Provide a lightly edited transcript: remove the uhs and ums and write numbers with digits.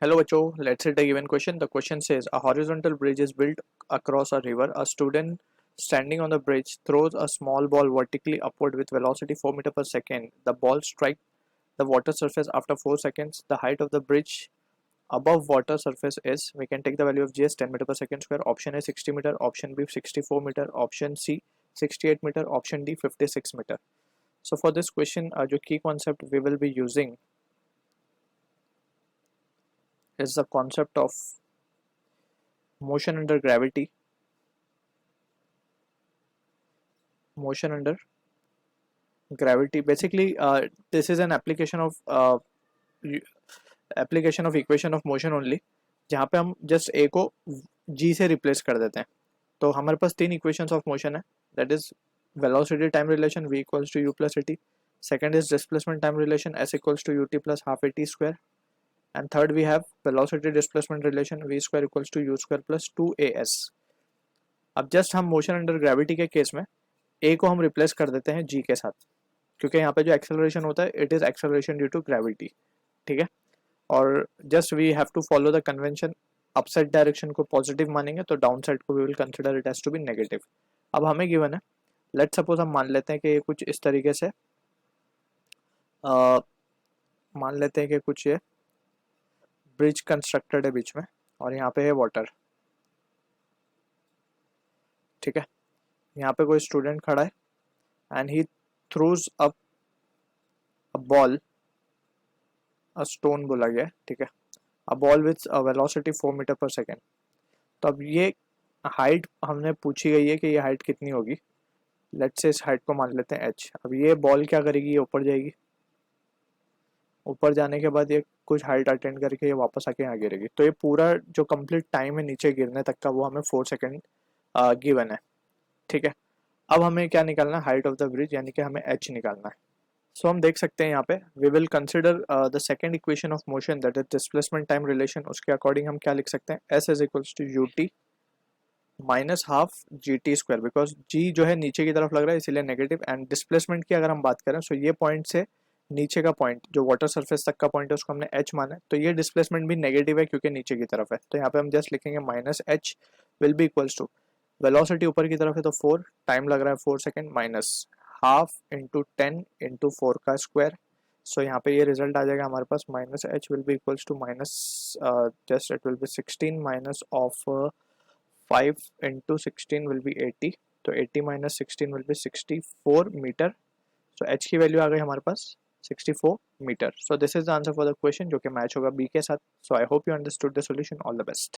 Hello बच्चों, let's hit a given question. The question says a horizontal bridge is built across a river. A student standing on the bridge throws a small ball vertically upward with velocity 4 meter per second. The ball strikes the water surface after 4 seconds. The height of the bridge above water surface is, we can take the value of g as 10 meter per second square. Option A 60 meter, option B 64 meter, option C 68 meter, option D 56 meter. So for this question, जो key concept we will be using is the concept of motion under gravity. Motion under gravity, basically this is an application of equation of motion only, जहाँ पे हम just a को g से replace कर देते हैं. तो हमारे पास तीन equations of motion है, that is velocity time relation v equals to u plus at, second is displacement time relation s equals to ut plus half at square, and third we have velocity displacement relation v square equals to u square plus 2as. अब just हम motion under gravity के case में a को हम replace कर देते हैं g के साथ, क्योंकि यहाँ पे जो एक्सेलरेशन होता है it is acceleration due to gravity. ठीक है, और just we have to follow the convention. Upside direction को पॉजिटिव मानेंगे तो डाउन साइड को we will consider it as to be negative. अब हमें गिवन है, लेट्स सपोज हम मान लेते हैं कि कुछ इस तरीके से मान लेते हैं कि कुछ ये ब्रिज कंस्ट्रक्टेड है बीच में और यहाँ पे है वाटर. ठीक है, यहाँ पे कोई स्टूडेंट खड़ा है and he throws up a ball, a stone बोला गया है. ठीक है, a ball with velocity 4 metre per second. तो अब ये हाइट हमने पूछी गई है कि ये हाइट कितनी होगी. लेट्स से इस हाइट को मान लेते हैं h. अब ये बॉल क्या करेगी, ये ऊपर जाएगी, ऊपर जाने के बाद ये कुछ हाइट अटेंड करके ये वापस आके यहाँ गिरेगी. तो ये पूरा जो कंप्लीट टाइम है नीचे गिरने तक का वो हमें 4 सेकेंड गिवन है. ठीक है, अब हमें क्या निकालना है, हाइट ऑफ द ब्रिज, यानी कि हमें h निकालना है. सो हम देख सकते हैं यहाँ पे we will consider the second equation of motion, that is displacement time relation. उसके अकॉर्डिंग हम क्या लिख सकते हैं, s is equals to u t minus half g t square, because g जो है नीचे की तरफ लग रहा है इसीलिए नेगेटिव. एंड डिस्प्लेसमेंट की अगर हम बात करें सो ये पॉइंट से नीचे का पॉइंट जो वाटर सरफेस तक का पॉइंट है उसको हमने h माना है, तो ये डिस्प्लेसमेंट भी नेगेटिव है क्योंकि नीचे की तरफ है. तो यहाँ पे हम जस्ट लिखेंगे minus h will be equals to, velocity ऊपर की तरफ है तो 4, टाइम लग रहा है 4 second, minus half into 10 into 4 का स्क्वायर. सो यहाँ पे ये रिजल्ट आ जाएगा हमारे पास, minus h will be equals to minus just it will be 16 minus of 5 into 16 will be 80. तो 80 minus 16 will be 64 metre. So h की वैल्यू आ गई हमारे पास 64 metre. So this is the answer for the question जो कि match होगा B के साथ. So I hope you understood the solution. All the best.